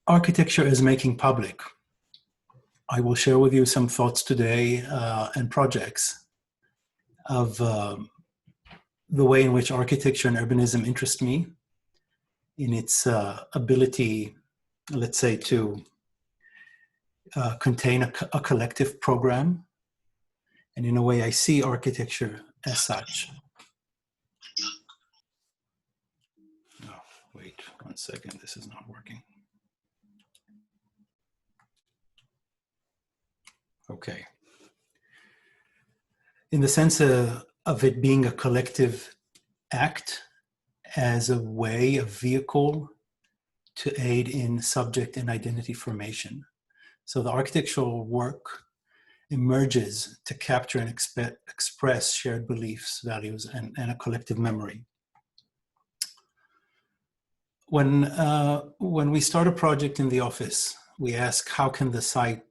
Architecture is making public. I will share with you some thoughts today and projects of the way in which architecture and urbanism interest me in its ability, let's say, to contain a collective program. And in a way, I see architecture as such. Oh, wait 1 second, this is not working. Okay. In the sense of it being a collective act as a way, a vehicle to aid in subject and identity formation. So the architectural work emerges to capture and express shared beliefs, values, and a collective memory. When we start a project in the office, we ask, how can the site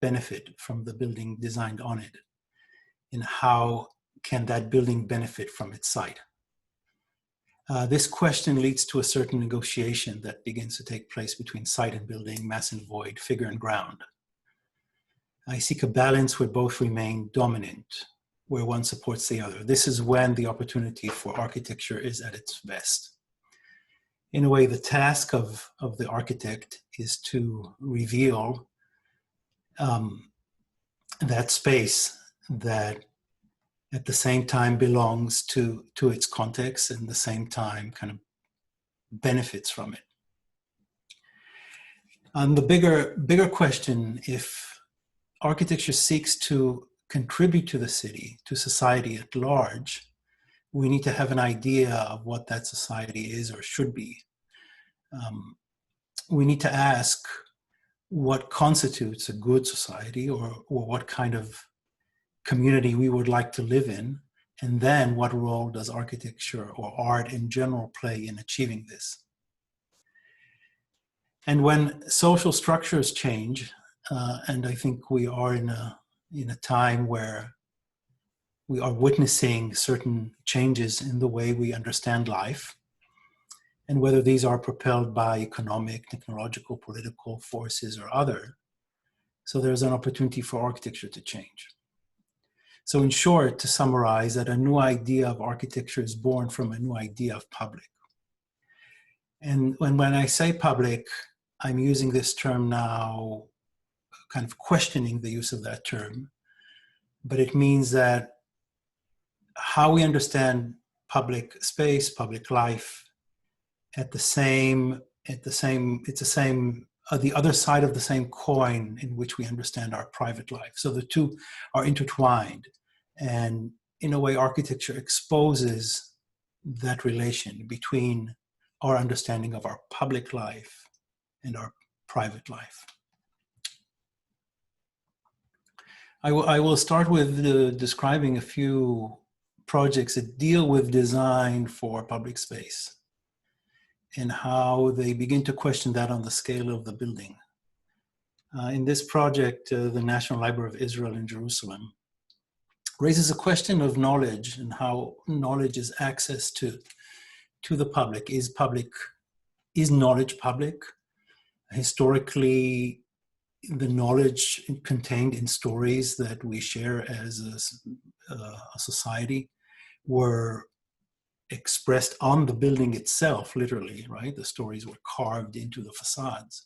benefit from the building designed on it? And how can that building benefit from its site? This question leads to a certain negotiation that begins to take place between site and building, mass and void, figure and ground. I seek a balance where both remain dominant, where one supports the other. This is when the opportunity for architecture is at its best. In a way, the task of the architect is to reveal that space that at the same time belongs to its context and the same time kind of benefits from it. And the bigger question, if architecture seeks to contribute to the city, to society at large, we need to have an idea of what that society is or should be. We need to ask what constitutes a good society, or what kind of community we would like to live in, and then what role does architecture or art in general play in achieving this. And when social structures change, and I think we are in a time where we are witnessing certain changes in the way we understand life, and whether these are propelled by economic, technological, political forces or other. So there's an opportunity for architecture to change. So in short, to summarize, that a new idea of architecture is born from a new idea of public. And when I say public, I'm using this term now, kind of questioning the use of that term, but it means that how we understand public space, public life, the other side of the same coin in which we understand our private life. So the two are intertwined, and in a way, architecture exposes that relation between our understanding of our public life and our private life. I will start with describing a few projects that deal with design for public space and how they begin to question that on the scale of the building. In this project, the National Library of Israel in Jerusalem raises a question of knowledge and how knowledge is access to the public. Is knowledge public? Historically, the knowledge contained in stories that we share as a society were expressed on the building itself, literally, right? The stories were carved into the facades.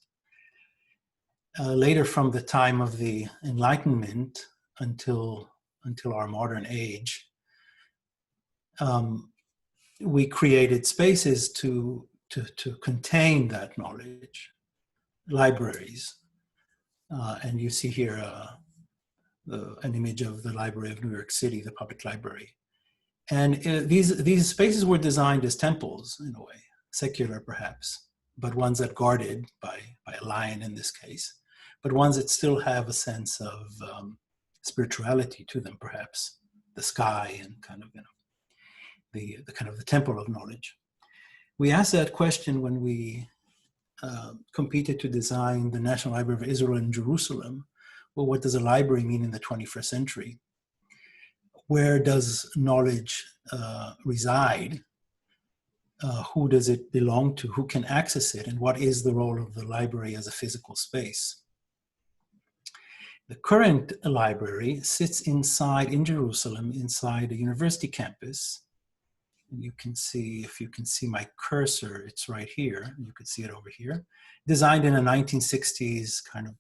Later, from the time of the Enlightenment until our modern age, we created spaces to contain that knowledge, libraries. And you see here an image of the Library of New York City, the public library. And these spaces were designed as temples, in a way, secular perhaps, but ones that guarded by a lion in this case, but ones that still have a sense of spirituality to them, perhaps, the sky and kind of, the kind of the temple of knowledge. We asked that question when we competed to design the National Library of Israel in Jerusalem. Well, what does a library mean in the 21st century? Where does knowledge reside who does it belong to, who can access it, and what is the role of the library as a physical space. The current library sits inside, in Jerusalem, inside a university campus. And you can see, if you can see my cursor, it's right here. You can see it over here. Designed in a 1960s kind of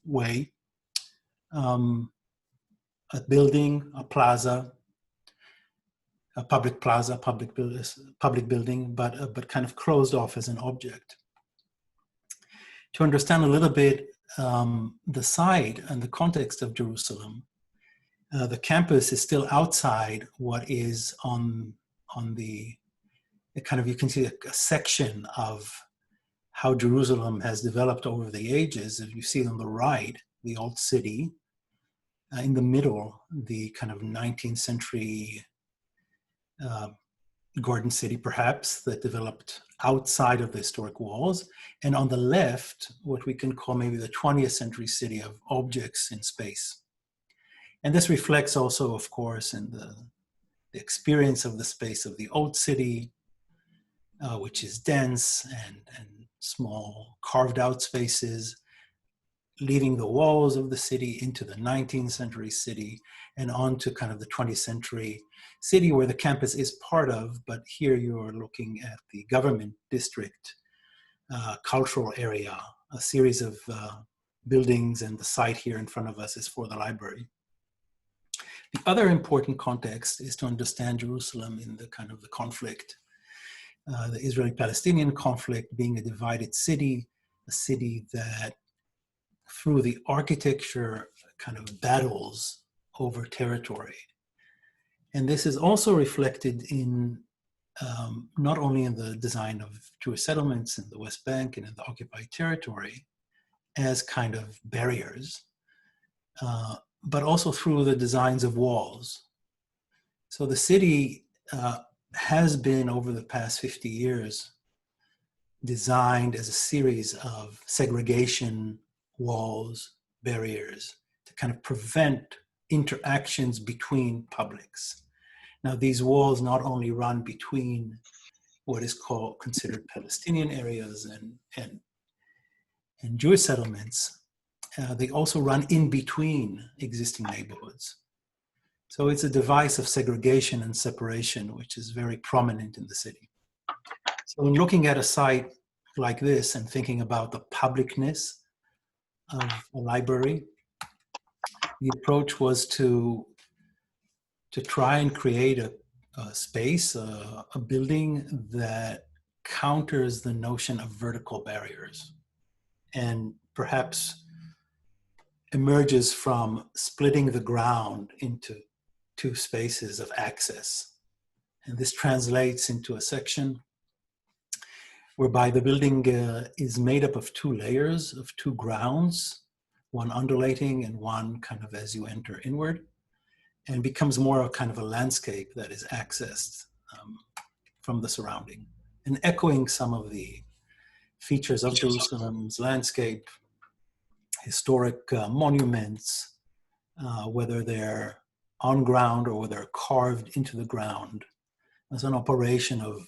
way. A building, a plaza, a public plaza, public building, but kind of closed off as an object. To understand a little bit the site and the context of Jerusalem, the campus is still outside what is on the kind of, you can see a section of how Jerusalem has developed over the ages. If you see on the right, the old city, in the middle, the kind of 19th century garden city, perhaps, that developed outside of the historic walls. And on the left, what we can call maybe the 20th century city of objects in space. And this reflects also, of course, in the experience of the space of the old city, which is dense and small carved out spaces, leaving the walls of the city into the 19th century city and on to kind of the 20th century city where the campus is part of, but here you're looking at the government district, cultural area, a series of buildings, and the site here in front of us is for the library. The other important context is to understand Jerusalem in the kind of the conflict, the Israeli-Palestinian conflict, being a divided city, a city that through the architecture kind of battles over territory. And this is also reflected in not only in the design of Jewish settlements in the West Bank and in the occupied territory as kind of barriers, but also through the designs of walls. So the city has been, over the past 50 years, designed as a series of segregation walls, barriers, to kind of prevent interactions between publics. Now, these walls not only run between what is considered Palestinian areas and Jewish settlements, they also run in between existing neighborhoods. So it's a device of segregation and separation, which is very prominent in the city. So in looking at a site like this and thinking about the publicness of a library, the approach was to try and create a space, a building that counters the notion of vertical barriers and perhaps emerges from splitting the ground into two spaces of access. And this translates into a section whereby the building is made up of two layers, of two grounds, one undulating and one kind of as you enter inward, and becomes more of kind of a landscape that is accessed from the surrounding, and echoing some of the features of Jerusalem's landscape, historic monuments, whether they're on ground or whether they're carved into the ground, as an operation of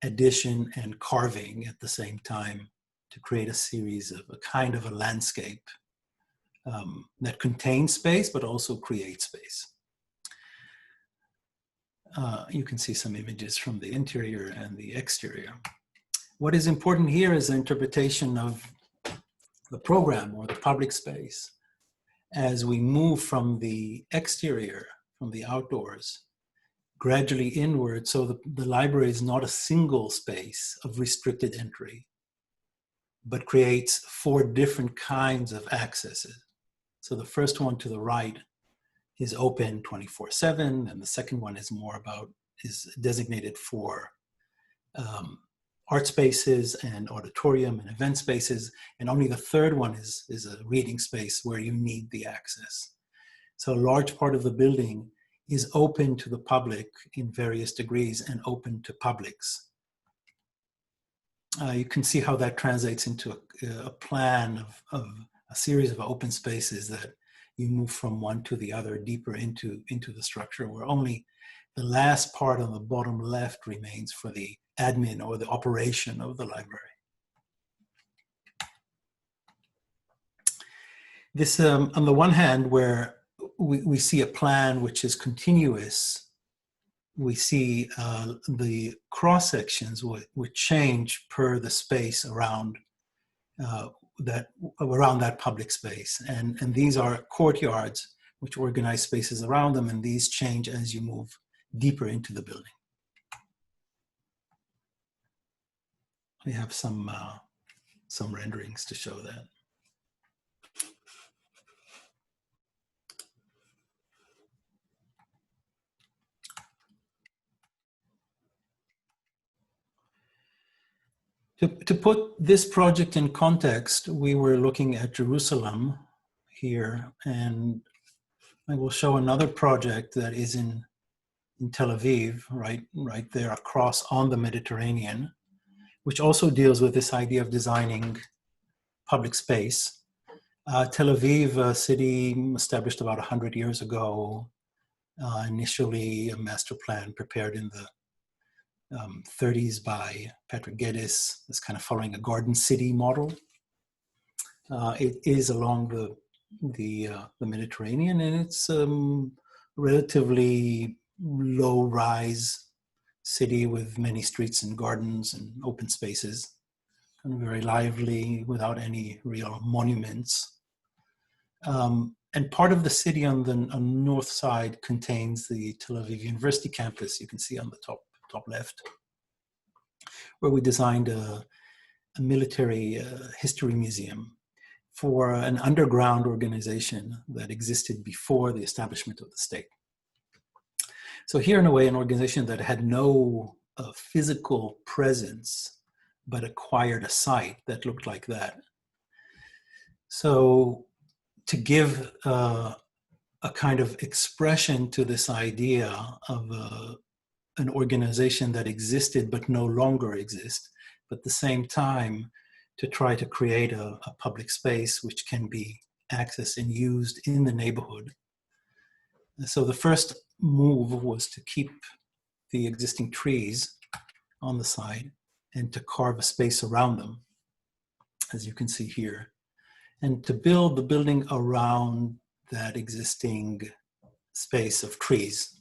addition and carving at the same time to create a series of a kind of a landscape that contains space but also creates space. You can see some images from the interior and the exterior. What is important here is the interpretation of the program or the public space as we move from the exterior, from the outdoors, gradually inward, so the library is not a single space of restricted entry, but creates four different kinds of accesses. So the first one to the right is open 24/7, and the second one is is designated for art spaces and auditorium and event spaces, and only the third one is a reading space where you need the access. So a large part of the building is open to the public in various degrees and open to publics. You can see how that translates into a plan of a series of open spaces that you move from one to the other, deeper into the structure, where only the last part on the bottom left remains for the admin or the operation of the library. This, on the one hand, where we see a plan which is continuous, we see the cross sections would change per the space around that public space, and these are courtyards which organize spaces around them, and these change as you move deeper into the building. We have some renderings to show that. To put this project in context, we were looking at Jerusalem here, and I will show another project that is in Tel Aviv, right there across on the Mediterranean, which also deals with this idea of designing public space. Tel Aviv, a city established about 100 years ago, initially a master plan prepared in the 30s by Patrick Geddes, is kind of following a garden city model. It is along the Mediterranean, and it's relatively low-rise city with many streets and gardens and open spaces, and very lively without any real monuments. And part of the city on the north side contains the Tel Aviv University campus, you can see on the top left, where we designed a military history museum for an underground organization that existed before the establishment of the state. So here, in a way, an organization that had no physical presence, but acquired a site that looked like that. So to give a kind of expression to this idea of an organization that existed but no longer exists, but at the same time to try to create a public space which can be accessed and used in the neighborhood. So the first move was to keep the existing trees on the side and to carve a space around them, as you can see here, and to build the building around that existing space of trees,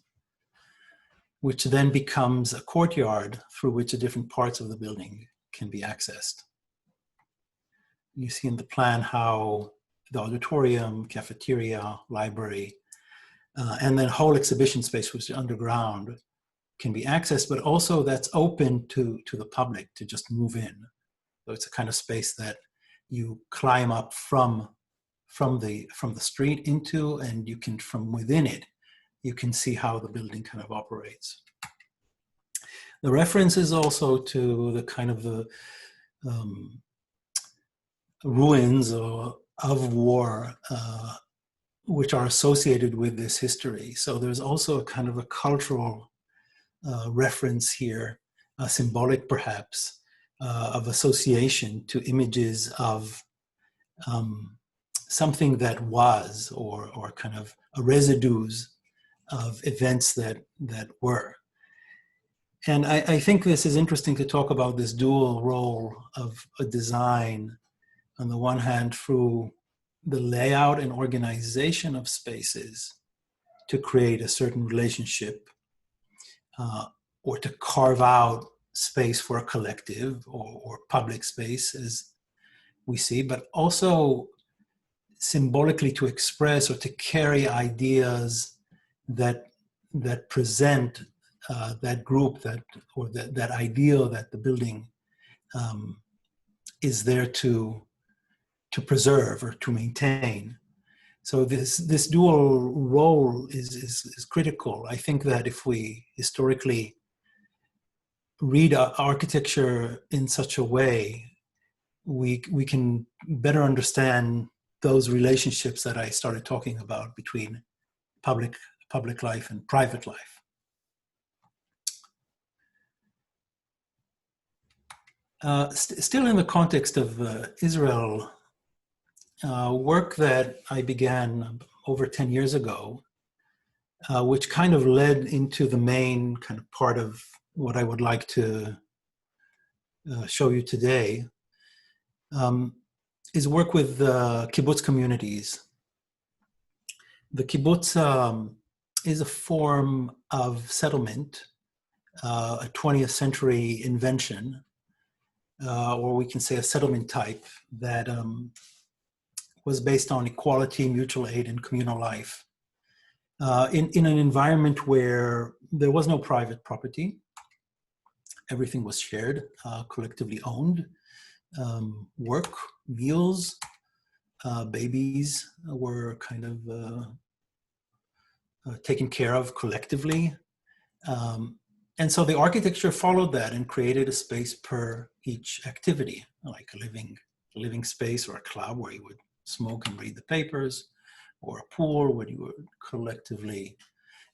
which then becomes a courtyard through which the different parts of the building can be accessed. You see in the plan how the auditorium, cafeteria, library, and then whole exhibition space, which is underground, can be accessed, but also that's open to the public to just move in. So it's a kind of space that you climb up from the street into, and you can, from within it, you can see how the building kind of operates. The reference is also to the kind of the ruins of war, which are associated with this history. So there's also a kind of a cultural reference here, symbolic perhaps, of association to images of something that was, or kind of a residues of events that were. And I think this is interesting to talk about this dual role of a design, on the one hand, through the layout and organization of spaces to create a certain relationship, or to carve out space for a collective or public space, as we see, but also symbolically to express or to carry ideas that present that group, that ideal that the building is there to preserve or to maintain. So this dual role is critical. I think that if we historically read architecture in such a way, we can better understand those relationships that I started talking about between public life and private life. Still in the context of Israel, work that I began over 10 years ago, which kind of led into the main kind of part of what I would like to show you today is work with kibbutz communities. The kibbutz is a form of settlement, a 20th century invention, or we can say a settlement type that was based on equality, mutual aid, and communal life. In an environment where there was no private property, everything was shared, collectively owned. Work, meals, babies were kind of taken care of collectively. And so the architecture followed that and created a space per each activity, like a living space or a club where you would smoke and read the papers, or a pool where you would collectively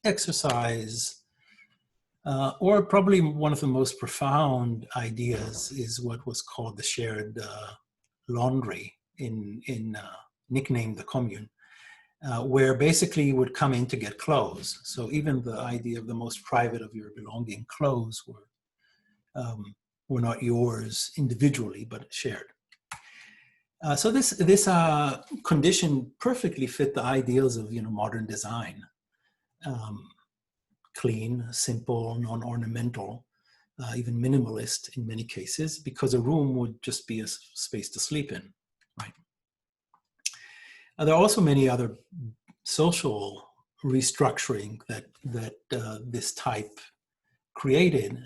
exercise. Or probably one of the most profound ideas is what was called the shared laundry, nicknamed the commune, where basically you would come in to get clothes. So even the idea of the most private of your belonging, clothes, were not yours individually, but shared. So this condition perfectly fit the ideals of modern design. Clean, simple, non-ornamental, even minimalist in many cases, because a room would just be a space to sleep in, right? There are also many other social restructuring that this type created.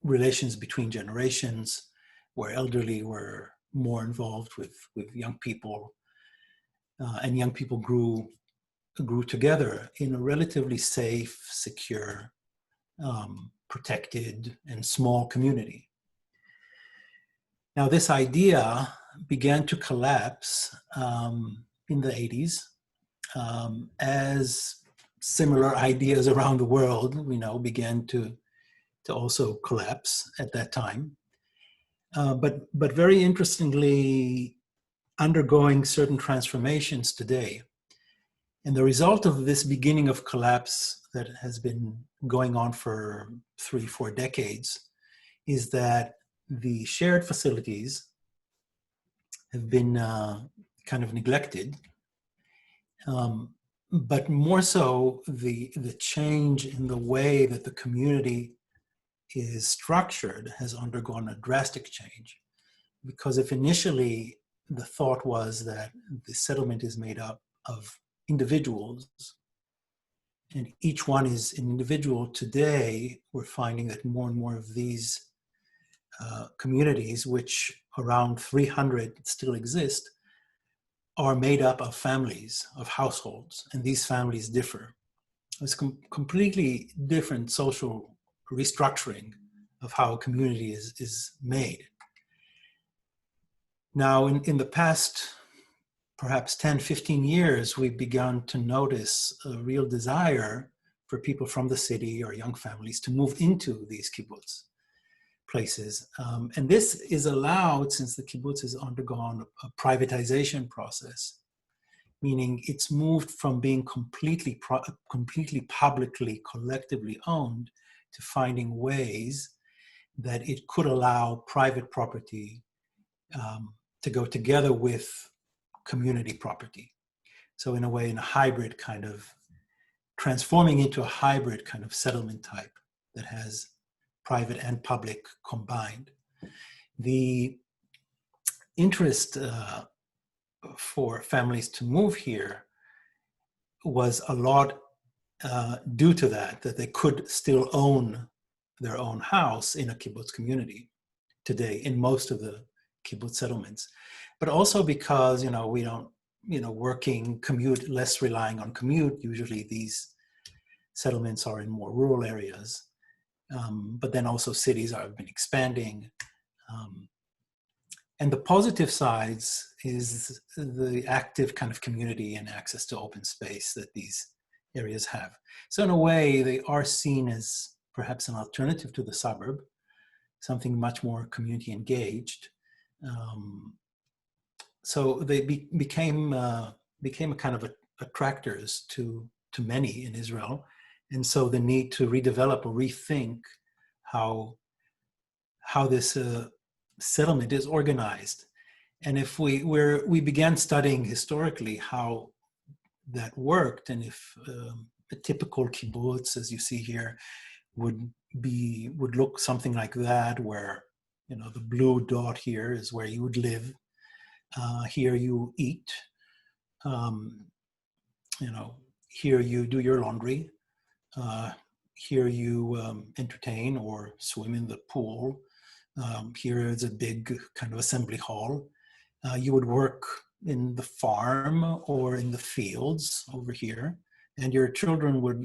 Relations between generations, where elderly were more involved with young people, and young people grew together in a relatively safe, secure, protected, and small community. Now, this idea began to collapse in the 80s as similar ideas around the world, began to also collapse at that time. But very interestingly, undergoing certain transformations today. And the result of this beginning of collapse that has been going on for 3-4 decades is that the shared facilities have been kind of neglected, but more so the change in the way that the community is structured has undergone a drastic change. Because if initially the thought was that the settlement is made up of individuals, and each one is an individual, today we're finding that more and more of these communities, which around 300 still exist, are made up of families, of households, and these families differ. It's completely different social restructuring of how a community is made. Now, in the past, perhaps 10, 15 years, we've begun to notice a real desire for people from the city or young families to move into these kibbutz places. And this is allowed since the kibbutz has undergone a privatization process, meaning it's moved from being completely publicly, collectively owned to finding ways that it could allow private property to go together with community property. So in a way, in a hybrid kind of, transforming into a hybrid kind of settlement type that has private and public combined. The interest for families to move here was a lot due to that they could still own their own house in a kibbutz community today in most of the kibbutz settlements. But also because, we don't, working, commute, less relying on commute. Usually these settlements are in more rural areas. But then also cities have been expanding. And the positive sides is the active kind of community and access to open space that these areas have. So in a way, they are seen as perhaps an alternative to the suburb, something much more community engaged. So they became a kind of attractors to many in Israel. And so the need to redevelop or rethink how settlement is organized. And if we began studying historically how that worked, and if a typical kibbutz, as you see here, would look something like that, where the blue dot here is where you would live. Here you eat. Here you do your laundry. Here you entertain or swim in the pool. Here is a big kind of assembly hall. You would work in the farm or in the fields over here, and your children would,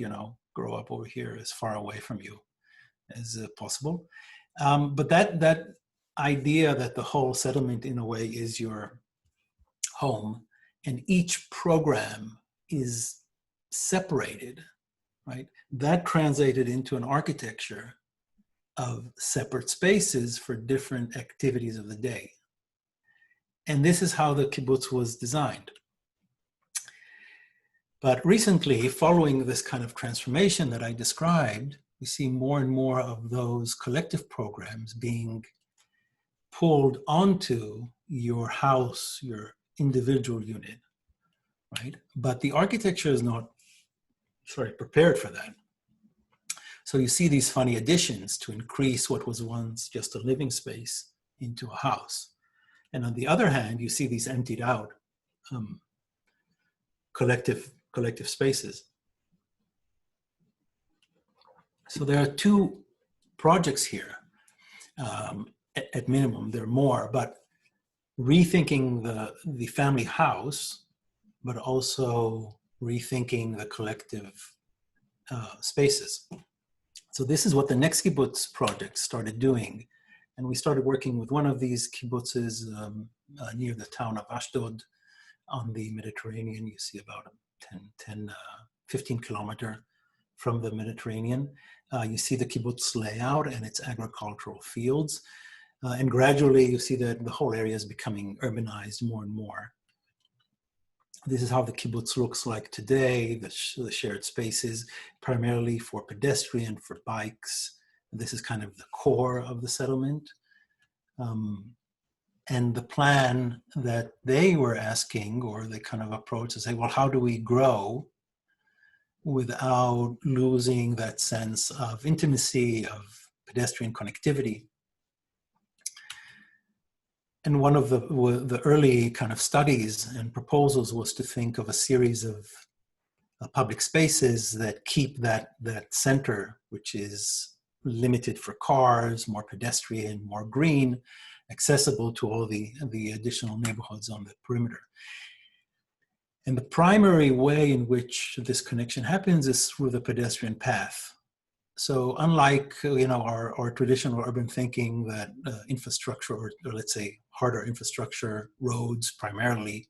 grow up over here as far away from you as possible. But that idea that the whole settlement in a way is your home, and each program is separated, right? That translated into an architecture of separate spaces for different activities of the day. And this is how the kibbutz was designed. But recently, following this kind of transformation that I described, we see more and more of those collective programs being pulled onto your house, your individual unit, right? But the architecture is not prepared for that. So you see these funny additions to increase what was once just a living space into a house. And on the other hand, you see these emptied out collective spaces. So there are two projects here. At minimum, there are more, but rethinking the family house, but also rethinking the collective spaces. So this is what the next kibbutz project started doing. And we started working with one of these kibbutzes near the town of Ashdod on the Mediterranean. You see about 15 kilometer from the Mediterranean. You see the kibbutz layout and its agricultural fields. And gradually you see that the whole area is becoming urbanized more and more. This is how the kibbutz looks like today, the shared spaces, primarily for pedestrian, for bikes. This is kind of the core of the settlement. And the plan that they were asking, or they kind of approached to say, well, how do we grow without losing that sense of intimacy, of pedestrian connectivity? And one of the early kind of studies and proposals was to think of a series of public spaces that keep that center, which is limited for cars, more pedestrian, more green, accessible to all the additional neighborhoods on the perimeter. And the primary way in which this connection happens is through the pedestrian path. So unlike our traditional urban thinking that infrastructure, or let's say harder infrastructure, roads primarily,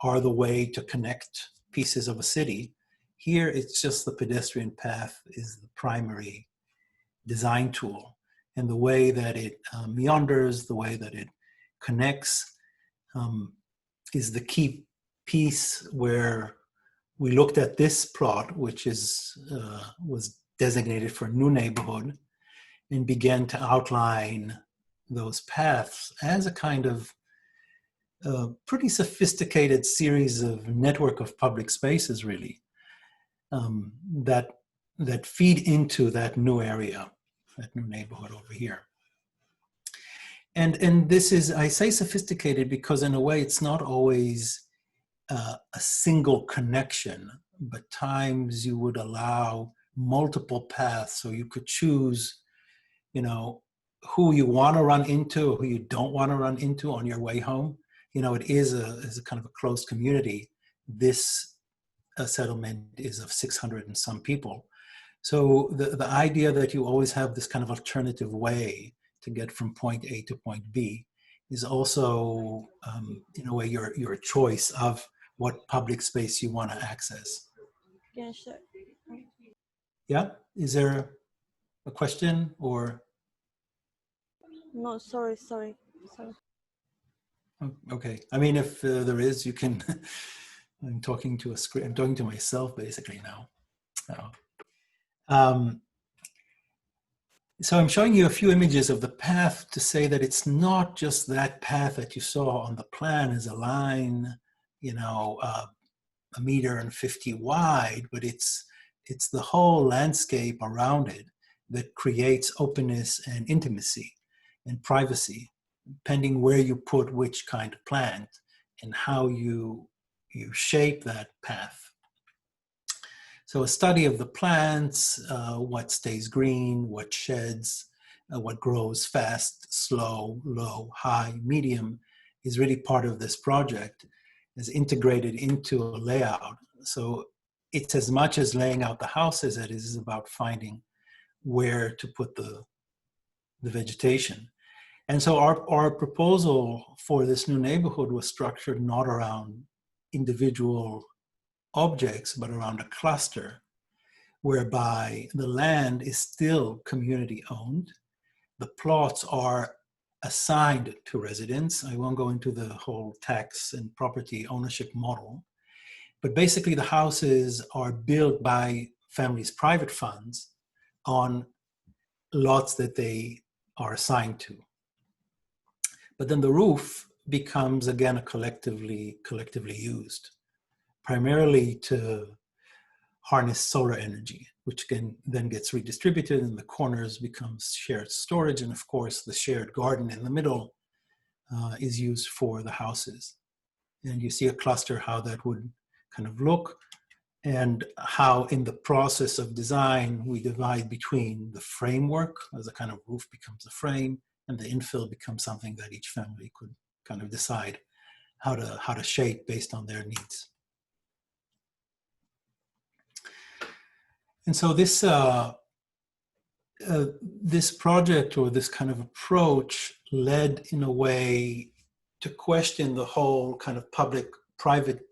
are the way to connect pieces of a city, here it's just the pedestrian path is the primary design tool. And the way that it meanders, the way that it connects is the key piece where we looked at this plot, which was designated for a new neighborhood, and began to outline those paths as a kind of pretty sophisticated series of network of public spaces, really, that feed into that new area, that new neighborhood over here. And this is, I say sophisticated because in a way it's not always a single connection, but times you would allow multiple paths, so you could choose, who you want to run into or who you don't want to run into on your way home. It is a kind of a closed community. This settlement is of 600 and some people. So the idea that you always have this kind of alternative way to get from point A to point B is also, in a way, your choice of what public space you want to access. Yeah, sure. Yeah, is there a question or? No, sorry. Okay, I mean, if there is, you can. I'm talking to a screen. I'm talking to myself basically now. So, So I'm showing you a few images of the path to say that it's not just that path that you saw on the plan as a line, you know, 1.50 meters wide, but it's the whole landscape around it that creates openness and intimacy and privacy, depending where you put which kind of plant and how you shape that path. So a study of the plants, what stays green, what sheds, what grows fast, slow, low, high, medium, is really part of this project, is integrated into a layout. So it's as much as laying out the house as it is about finding where to put the vegetation. And so our proposal for this new neighborhood was structured not around individual objects, but around a cluster, whereby the land is still community owned. The plots are assigned to residents. I won't go into the whole tax and property ownership model, but basically the houses are built by families' private funds on lots that they are assigned to. But then the roof becomes again collectively used, primarily to harness solar energy, which then gets redistributed, and the corners becomes shared storage. And of course, the shared garden in the middle is used for the houses. And you see a cluster, how that would kind of look, and how in the process of design, we divide between the framework, as a kind of roof becomes a frame, and the infill becomes something that each family could kind of decide how to shape based on their needs. And so this this project, or this kind of approach, led in a way to question the whole kind of public-private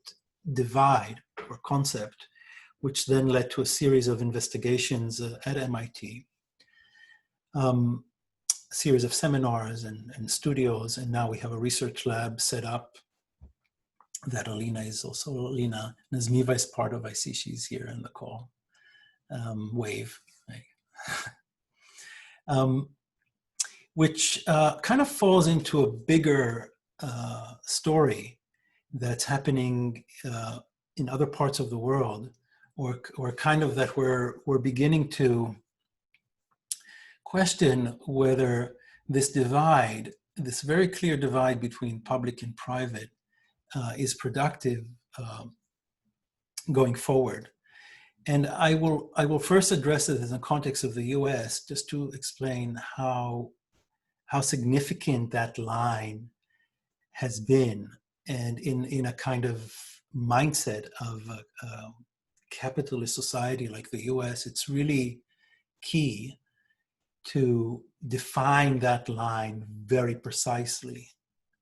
divide or concept, which then led to a series of investigations at MIT, a series of seminars and studios, and now we have a research lab set up that Alina Nazmiva is part of. I see she's here in the call. Wave. Which kind of falls into a bigger story that's happening in other parts of the world, or kind of that we're beginning to question whether this divide, this very clear divide between public and private, is productive going forward. And I will first address it in the context of the US, just to explain how significant that line has been, and in a kind of mindset of a capitalist society like the US, it's really key to define that line very precisely,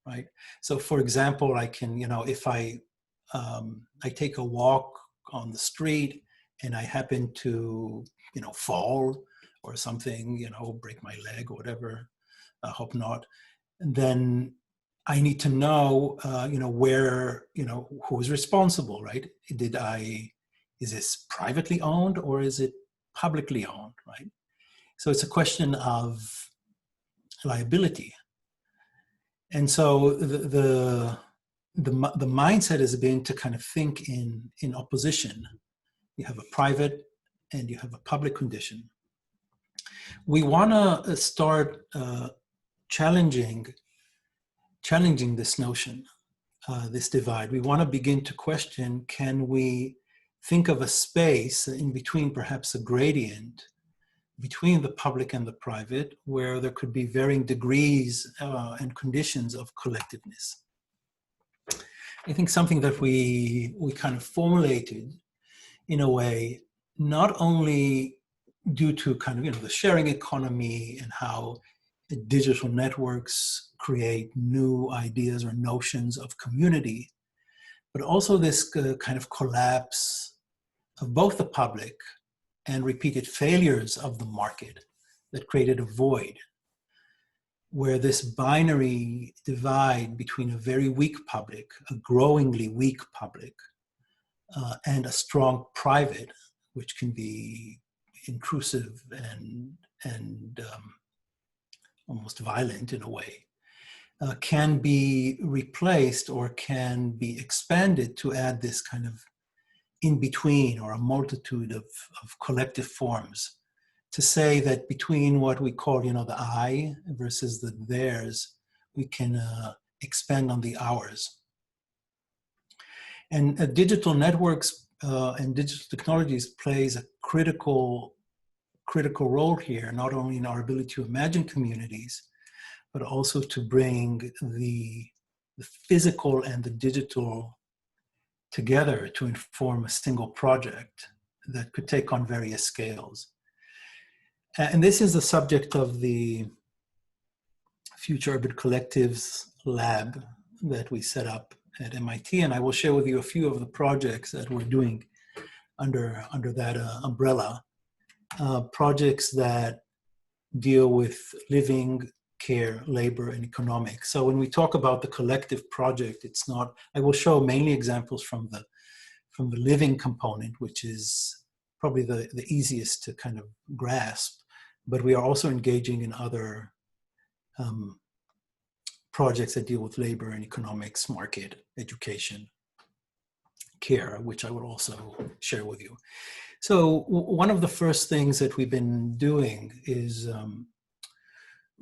right? So for example, I can, if I take a walk on the street and I happen to, fall or something, break my leg or whatever, I hope not, then I need to know, where, who is responsible, right? Is this privately owned or is it publicly owned, right? So it's a question of liability. And so the mindset has been to kind of think in opposition. You have a private and you have a public condition. We want to start challenging this notion, this divide. We want to begin to question, can we think of a space in between, perhaps a gradient between the public and the private, where there could be varying degrees and conditions of collectiveness. I think something that we kind of formulated in a way, not only due to kind of, the sharing economy and how digital networks create new ideas or notions of community, but also this kind of collapse of both the public and repeated failures of the market that created a void, where this binary divide between a very weak public, a growingly weak public, and a strong private, which can be intrusive and almost violent in a way, can be replaced or can be expanded to add this kind of in-between or a multitude of collective forms, to say that between what we call, the I versus the theirs, we can expand on the ours. And digital networks and digital technologies plays a critical role here, not only in our ability to imagine communities, but also to bring the physical and the digital together to inform a single project that could take on various scales. And this is the subject of the Future Urban Collectives Lab that we set up at MIT, and I will share with you a few of the projects that we're doing under that umbrella. Projects that deal with living, care, labor, and economics. So when we talk about the collective project, it's not, I will show mainly examples from the living component, which is probably the easiest to kind of grasp, but we are also engaging in other projects that deal with labor and economics, market, education, care, which I will also share with you. So one of the first things that we've been doing is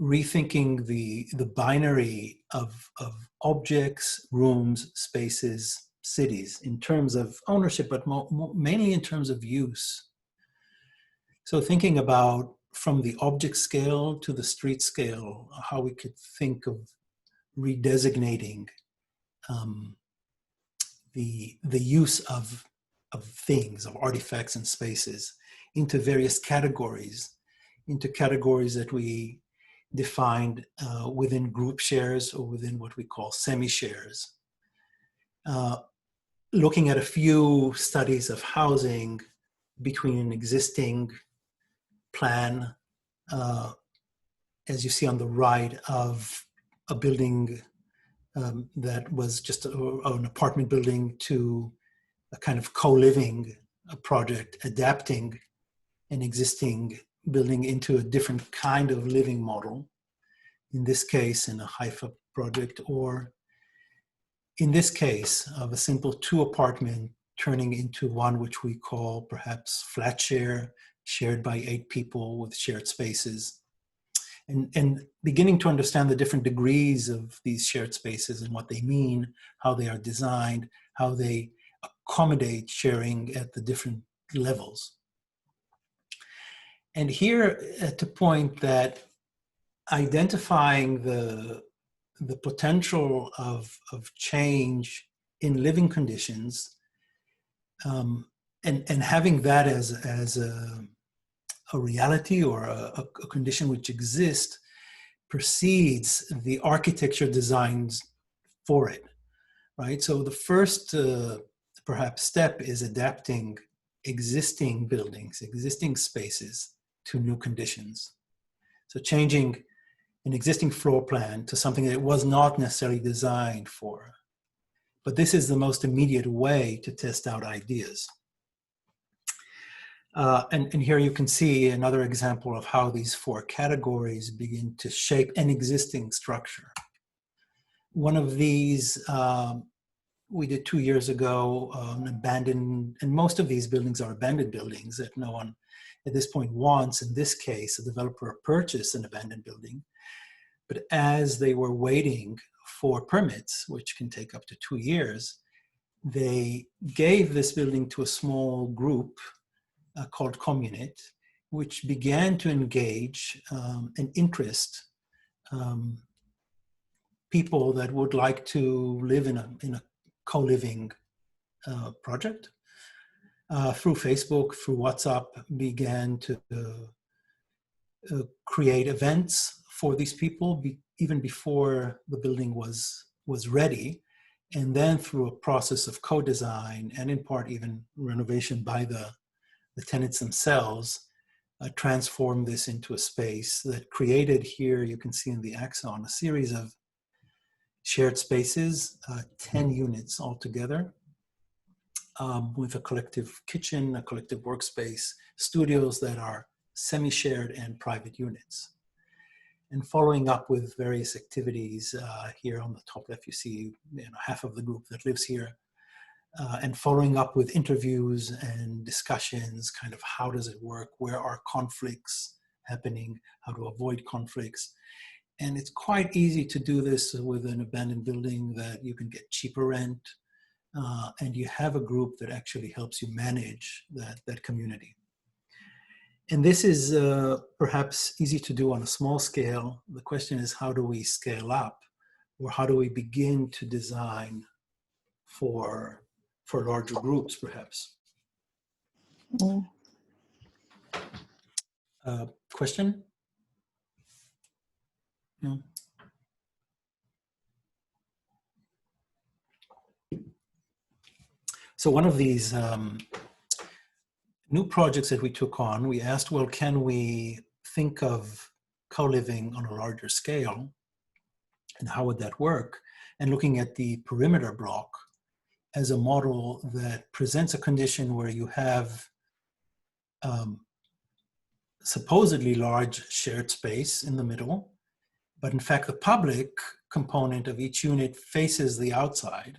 rethinking the binary of objects, rooms, spaces, cities in terms of ownership, but mainly in terms of use. So thinking about from the object scale to the street scale, how we could think of redesignating the use of things, of artifacts and spaces into various categories, into categories that we defined within group shares or within what we call semi-shares. Looking at a few studies of housing between an existing plan, as you see on the right, of a building that was just an apartment building to a kind of co-living project, adapting an existing building into a different kind of living model, in this case in a Haifa project, or in this case of a simple 2-apartment turning into one which we call perhaps flat share, shared by 8 people with shared spaces. And beginning to understand the different degrees of these shared spaces and what they mean, how they are designed, how they accommodate sharing at the different levels. And here at the point that identifying the potential of change in living conditions and having that as a reality or a condition which exists precedes the architecture designs for it, right? So the first perhaps step is adapting existing buildings, existing spaces to new conditions. So changing an existing floor plan to something that was not necessarily designed for. But this is the most immediate way to test out ideas. And here you can see another example of how these 4 categories begin to shape an existing structure. One of these we did 2 years ago, abandoned, and most of these buildings are abandoned buildings that no one at this point wants. In this case, a developer purchased an abandoned building, but as they were waiting for permits, which can take up to 2 years, they gave this building to a small group called Communit, which began to engage and interest people that would like to live in a co-living project. Through Facebook, through WhatsApp, began to create events for these people even before the building was ready. And then through a process of co-design and in part even renovation by the tenants themselves, transformed this into a space that created, here you can see in the axon, a series of shared spaces, 10 units altogether, with a collective kitchen, a collective workspace, studios that are semi-shared and private units. And following up with various activities, here on the top left, you see half of the group that lives here, and following up with interviews and discussions, kind of how does it work, where are conflicts happening, how to avoid conflicts. And it's quite easy to do this with an abandoned building that you can get cheaper rent, and you have a group that actually helps you manage that community. And this is perhaps easy to do on a small scale. The question is, how do we scale up, or how do we begin to design for larger groups, perhaps? Question? No? So one of these new projects that we took on, we asked, well, can we think of co-living on a larger scale? And how would that work? And looking at the perimeter block as a model that presents a condition where you have supposedly large shared space in the middle, but in fact the public component of each unit faces the outside,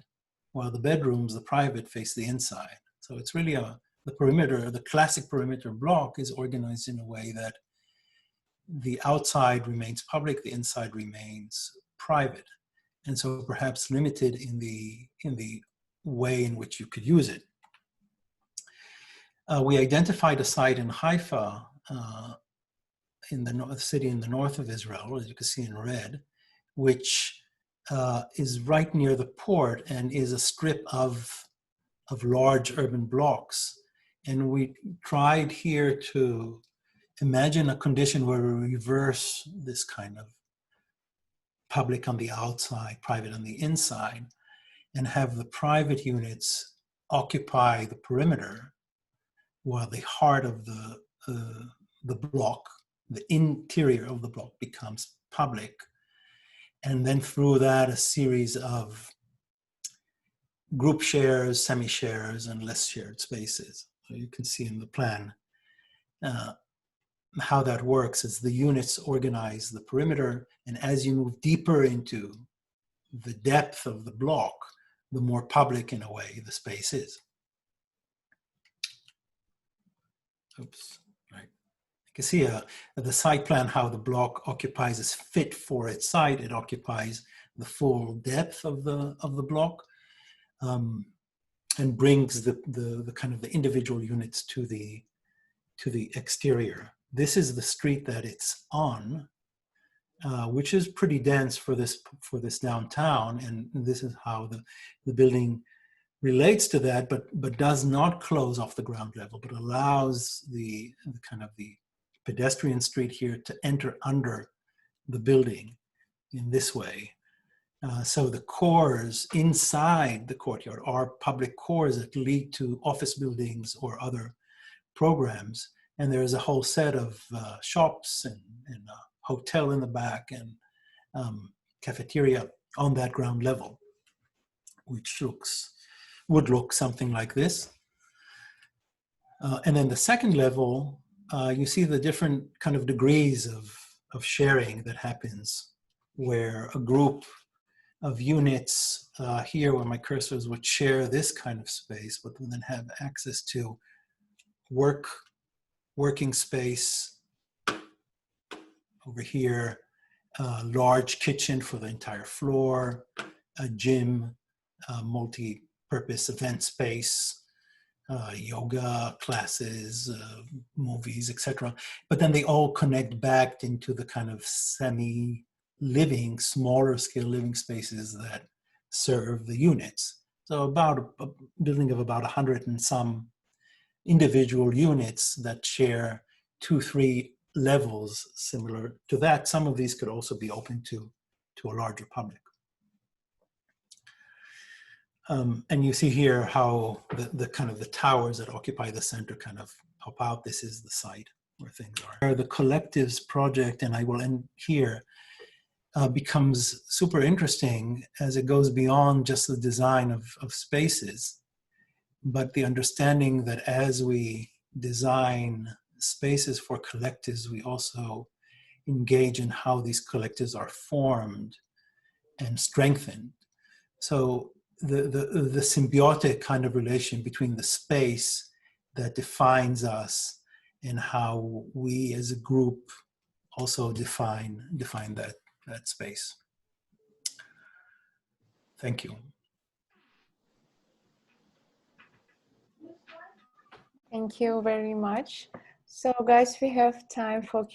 while the bedrooms, the private, face the inside. So it's really the perimeter, the classic perimeter block is organized in a way that the outside remains public, the inside remains private. And so perhaps limited in the way in which you could use it. We identified a site in Haifa, in the city in the north of Israel, as you can see in red, which is right near the port and is a strip of large urban blocks. And we tried here to imagine a condition where we reverse this kind of public on the outside, private on the inside, and have the private units occupy the perimeter, while the heart of the block, the interior of the block, becomes public. And then through that, a series of group shares, semi-shares, and less shared spaces. So you can see in the plan how that works as the units organize the perimeter, and as you move deeper into the depth of the block, the more public, in a way, the space is. Oops, right. You can see the site plan, how the block occupies is fit for its site. It occupies the full depth of the block, and brings the kind of the individual units to the exterior. This is the street that it's on, which is pretty dense for this downtown, and this is how the building relates to that, but does not close off the ground level, but allows the kind of the pedestrian street here to enter under the building in this way. So the cores inside the courtyard are public cores that lead to office buildings or other programs. And there is a whole set of shops and a hotel in the back and cafeteria on that ground level, which would look something like this. And then the second level, you see the different kind of degrees of sharing that happens, where a group of units here, where my cursors would share this kind of space, but would then have access to working space over here, large kitchen for the entire floor, a gym, multi-purpose event space, yoga classes, movies, etc. But then they all connect back into the kind of semi-living, smaller scale living spaces that serve the units. So about a building of about 100 and some individual units that share 2-3 levels similar to that. Some of these could also be open to a larger public. And you see here how the kind of the towers that occupy the center kind of pop out. This is the site where things are. The collectives project, and I will end here, becomes super interesting as it goes beyond just the design of spaces, but the understanding that as we design spaces for collectives, we also engage in how these collectives are formed and strengthened. So the symbiotic kind of relation between the space that defines us and how we as a group also define that space. Thank you. Thank you very much. So guys, we have time for